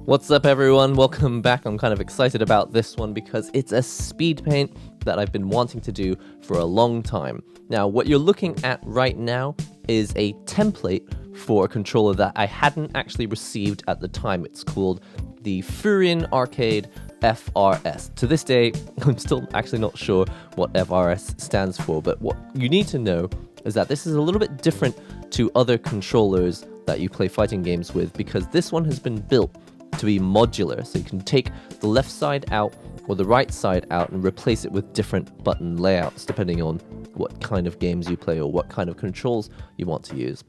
What's up, everyone? Welcome back. I'm kind of excited about this one because it's a speed paint that I've been wanting to do for a long time. Now, what you're looking at right now is a template for a controller that I hadn't actually received at the time. It's called the Furion Arcade FRS. To this day, I'm still actually not sure what FRS stands for, but what you need to know is that this is a little bit different to other controllers that you play fighting games with, because this one has been built to be modular, so you can take the left side out or the right side out and replace it with different button layouts depending on what kind of games you play or what kind of controls you want to use.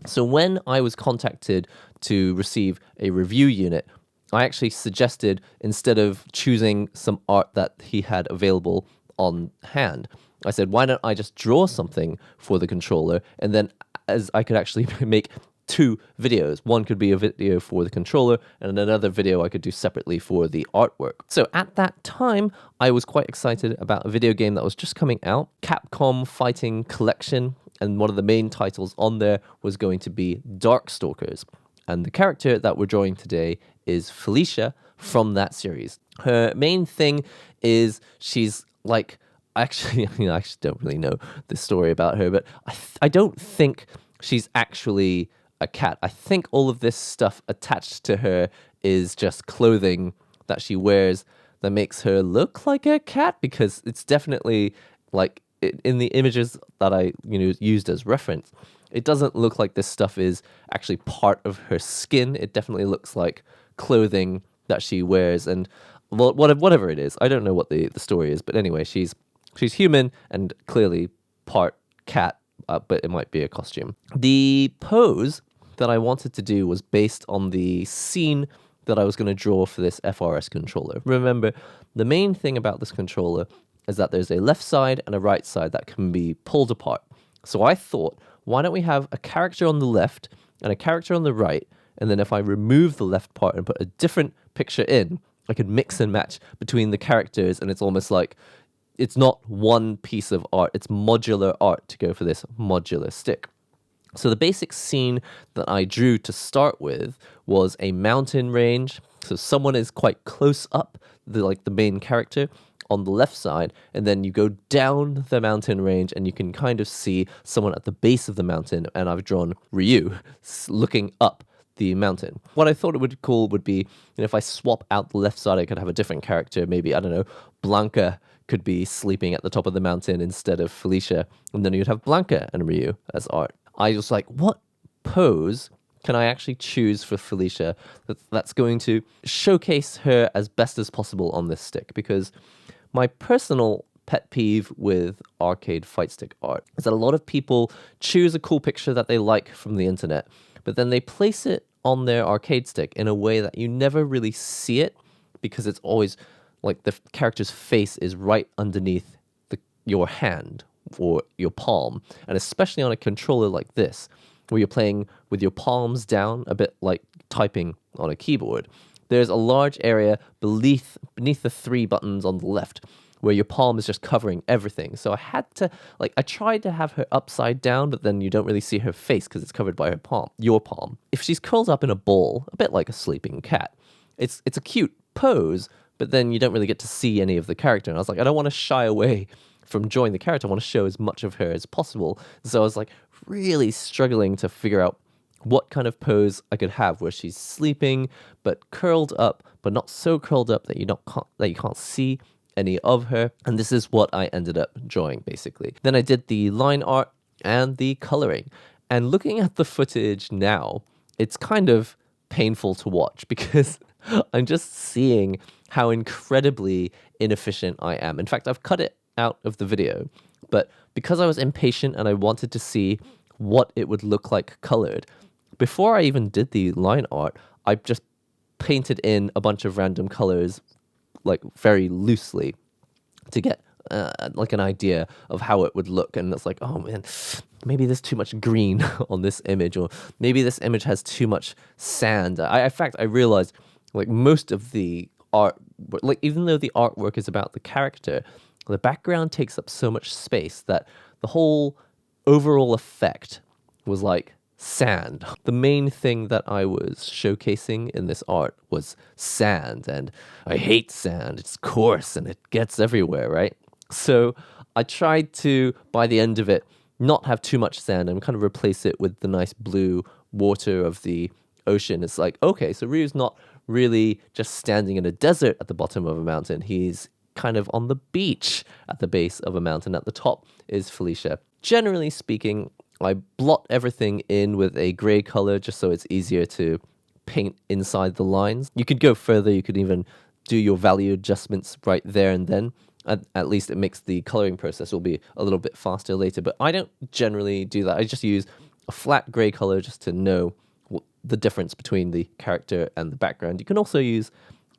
So when I was contacted to receive a review unit, I actually suggested, instead of choosing some art that he had available on hand, I said, why don't I just draw something for the controller, and then as I could actually make two videos. One could be a video for the controller, and another video I could do separately for the artwork. So at that time, I was quite excited about a video game that was just coming out, Capcom Fighting Collection, and one of the main titles on there was going to be Darkstalkers. And the character that we're drawing today is Felicia from that series. Her main thing is she's like, actually, I actually don't really know the story about her, but I don't think she's actually a cat. I think all of this stuff attached to her is just clothing that she wears that makes her look like a cat, because it's definitely like in the images that I used as reference, it doesn't look like this stuff is actually part of her skin. It definitely looks like clothing that she wears, and well, whatever it is, I don't know what the story is, but anyway, she's human and clearly part cat, but it might be a costume. The pose that I wanted to do was based on the scene that I was going to draw for this FRS controller. Remember, the main thing about this controller is that there's a left side and a right side that can be pulled apart. So I thought, why don't we have a character on the left and a character on the right, and then if I remove the left part and put a different picture in, I could mix and match between the characters, and it's almost like it's not one piece of art, it's modular art to go for this modular stick. So the basic scene that I drew to start with was a mountain range. So someone is quite close up, the main character, on the left side, and then you go down the mountain range and you can kind of see someone at the base of the mountain, and I've drawn Ryu looking up the mountain. What I thought it would be cool would be, if I swap out the left side, I could have a different character. Maybe, I don't know, Blanca could be sleeping at the top of the mountain instead of Felicia, and then you'd have Blanca and Ryu as art. I was like, what pose can I actually choose for Felicia that's going to showcase her as best as possible on this stick? Because my personal pet peeve with arcade fight stick art is that a lot of people choose a cool picture that they like from the internet, but then they place it on their arcade stick in a way that you never really see it, because it's always like the character's face is right underneath your hand or your palm. And especially on a controller like this, where you're playing with your palms down, a bit like typing on a keyboard, there's a large area beneath the three buttons on the left where your palm is just covering everything. So I had to, I tried to have her upside down, but then you don't really see her face because it's covered by her palm, your palm. If she's curled up in a ball, a bit like a sleeping cat, it's a cute pose, but then you don't really get to see any of the character. And I was like, I don't want to shy away from drawing the character. I want to show as much of her as possible. So I was like really struggling to figure out what kind of pose I could have where she's sleeping but curled up, but not so curled up that you can't see any of her. And this is what I ended up drawing, basically. Then I did the line art and the coloring. And looking at the footage now, it's kind of painful to watch, because I'm just seeing how incredibly inefficient I am. In fact, I've cut it out of the video, but because I was impatient and I wanted to see what it would look like colored, before I even did the line art, I just painted in a bunch of random colors, very loosely, to get an idea of how it would look. And it's like, oh man, maybe there's too much green on this image, or maybe this image has too much sand. In fact, I realized most of the art, even though the artwork is about the character, the background takes up so much space that the whole overall effect was sand. The main thing that I was showcasing in this art was sand, and I hate sand. It's coarse and it gets everywhere, right? So I tried to, by the end of it, not have too much sand and kind of replace it with the nice blue water of the ocean. It's like, okay, so Ryu's not really just standing in a desert at the bottom of a mountain. He's kind of on the beach at the base of a mountain. At the top is Felicia. Generally speaking, I blot everything in with a gray color just so it's easier to paint inside the lines. You could go further. You could even do your value adjustments right there and then. At least it makes the coloring process will be a little bit faster later. But I don't generally do that. I just use a flat gray color just to know the difference between the character and the background. You can also use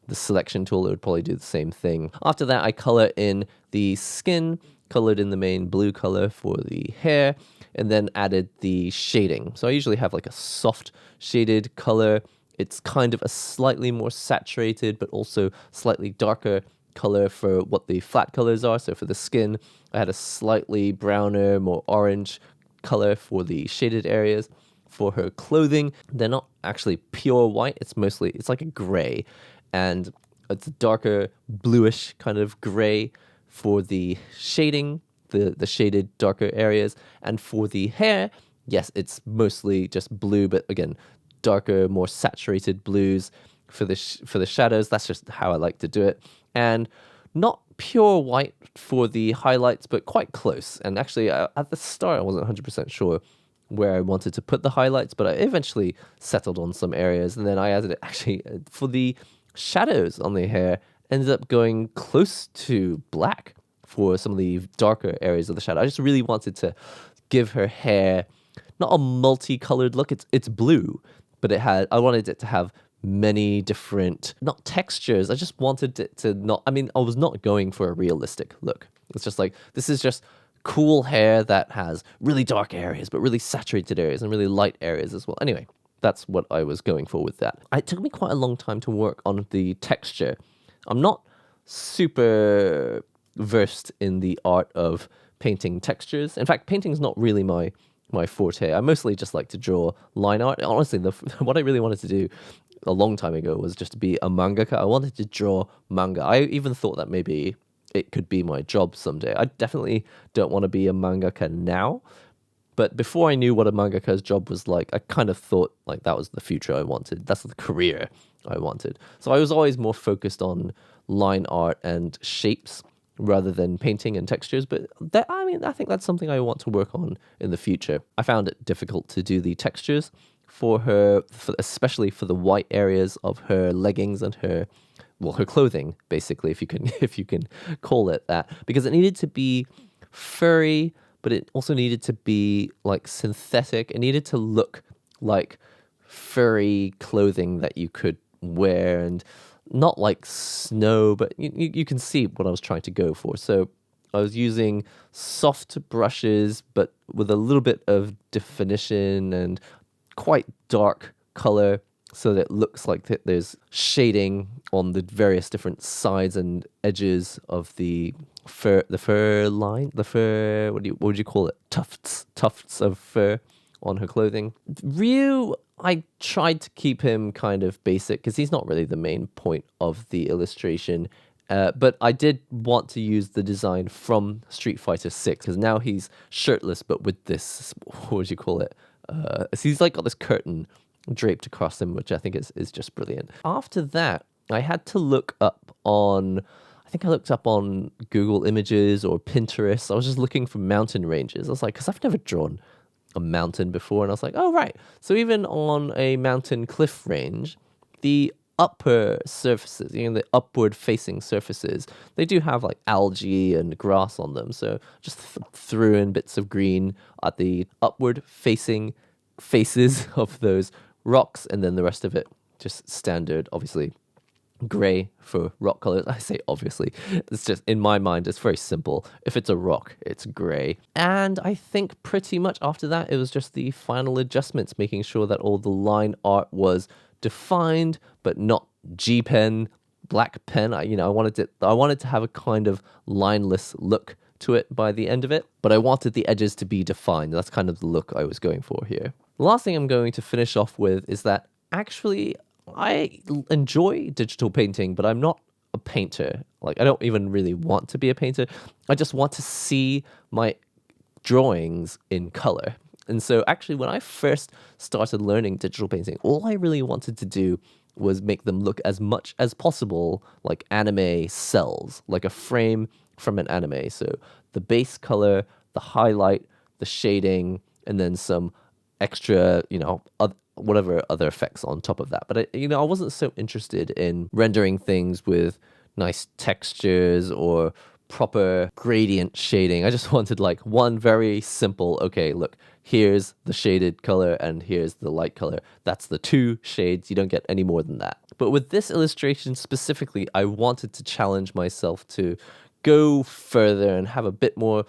the selection tool. It would probably do the same thing. After that, I color in the skin, colored in the main blue color for the hair, and then added the shading. So I usually have like a soft shaded color. It's kind of a slightly more saturated, but also slightly darker color for what the flat colors are. So for the skin, I had a slightly browner, more orange color for the shaded areas. For her clothing, they're not actually pure white. It's like a gray, and it's a darker bluish kind of gray for the shading, the shaded darker areas. And for the hair, yes, it's mostly just blue, but again, darker, more saturated blues for the shadows. That's just how I like to do it. And not pure white for the highlights, but quite close. And actually, at the start, I wasn't 100% sure where I wanted to put the highlights, but I eventually settled on some areas. And then I added it actually for the shadows on the hair, ended up going close to black for some of the darker areas of the shadow. I just really wanted to give her hair not a multicolored look. It's blue, but I wanted it to have many different, not textures. I just wanted it to not, I was not going for a realistic look. It's just like, this is just cool hair that has really dark areas, but really saturated areas and really light areas as well. Anyway, that's what I was going for with that. It took me quite a long time to work on the texture. I'm not super versed in the art of painting textures. In fact, painting's not really my forte. I mostly just like to draw line art. Honestly, what I really wanted to do a long time ago was just to be a mangaka. I wanted to draw manga. I even thought that maybe it could be my job someday. I definitely don't want to be a mangaka now, but before I knew what a mangaka's job was like, I kind of thought like that was the future I wanted. That's the career I wanted. So I was always more focused on line art and shapes rather than painting and textures. But I think that's something I want to work on in the future. I found it difficult to do the textures for her, especially for the white areas of her leggings and her clothing, basically, if you can call it that, because it needed to be furry, but it also needed to be like synthetic. It needed to look like furry clothing that you could wear, and not like snow, but you can see what I was trying to go for. So I was using soft brushes, but with a little bit of definition and quite dark color, so that it looks like there's shading on the various different sides and edges of the fur line, what would you call it? Tufts of fur on her clothing. Ryu, I tried to keep him kind of basic because he's not really the main point of the illustration. But I did want to use the design from Street Fighter 6 because now he's shirtless, but with this, what would you call it? So he's like got this curtain draped across him, which I think is just brilliant. After that, I had to look up on, I think I looked up on Google Images or Pinterest. I was just looking for mountain ranges. I was like, because I've never drawn a mountain before. And I was like, oh, right. So even on a mountain cliff range, the upper surfaces, the upward facing surfaces, they do have like algae and grass on them. So just threw in bits of green at the upward facing faces of those rocks, and then the rest of it just standard, obviously gray for rock colors. I say obviously, it's just in my mind it's very simple. If it's a rock, it's gray. And I think pretty much after that it was just the final adjustments, making sure that all the line art was defined but not G pen, black pen. I wanted to have a kind of lineless look to it by the end of it, but I wanted the edges to be defined. That's kind of the look I was going for here. The last thing I'm going to finish off with is that actually I enjoy digital painting, but I'm not a painter. Like, I don't even really want to be a painter. I just want to see my drawings in color. And so actually when I first started learning digital painting, all I really wanted to do was make them look as much as possible like anime cells, like a frame from an anime. So the base color, the highlight, the shading, and then some extra, whatever other effects on top of that. But I wasn't so interested in rendering things with nice textures or proper gradient shading. I just wanted like one very simple, okay, look, here's the shaded color and here's the light color. That's the two shades. You don't get any more than that. But with this illustration specifically, I wanted to challenge myself to go further and have a bit more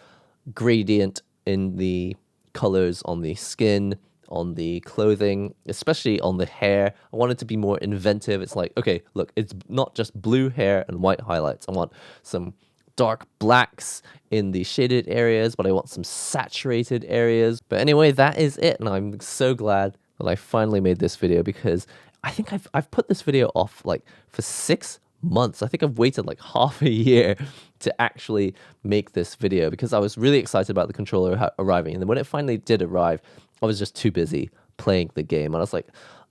gradient in the colors on the skin, on the clothing, especially on the hair. I wanted to be more inventive. It's like, okay, look, it's not just blue hair and white highlights. I want some dark blacks in the shaded areas, but I want some saturated areas. But anyway, that is it. And I'm so glad that I finally made this video, because I think I've put this video off like for 6 months. I think I've waited like half a year to actually make this video, because I was really excited about the controller arriving. And then when it finally did arrive, I was just too busy playing the game. And I was like,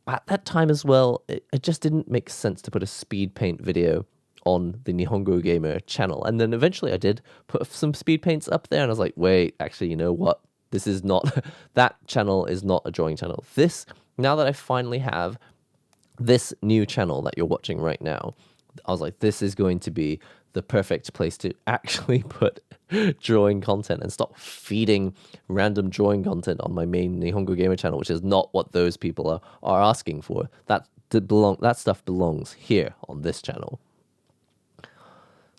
at that time as well, it just didn't make sense to put a speed paint video on the Nihongo Gamer channel. And then eventually I did put some speed paints up there, and I was like, wait, actually, you know what? This is not, that channel is not a drawing channel. This, now that I finally have this new channel that you're watching right now, I was like, this is going to be the perfect place to actually put drawing content and stop feeding random drawing content on my main Nihongo Gamer channel, which is not what those people are asking for. That stuff belongs here on this channel.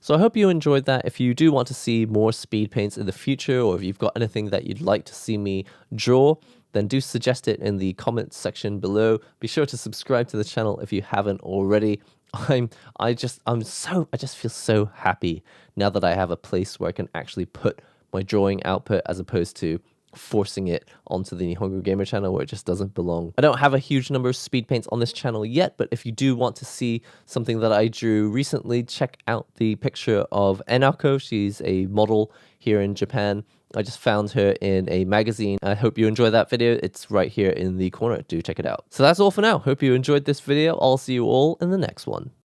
So I hope you enjoyed that. If you do want to see more speed paints in the future, or if you've got anything that you'd like to see me draw, then do suggest it in the comments section below. Be sure to subscribe to the channel if you haven't already. I just feel so happy now that I have a place where I can actually put my drawing output, as opposed to forcing it onto the Nihongo Gamer channel where it just doesn't belong. I don't have a huge number of speed paints on this channel yet, but if you do want to see something that I drew recently, check out the picture of Enako. She's a model here in Japan. I just found her in a magazine. I hope you enjoy that video. It's right here in the corner. Do check it out. So that's all for now. Hope you enjoyed this video. I'll see you all in the next one.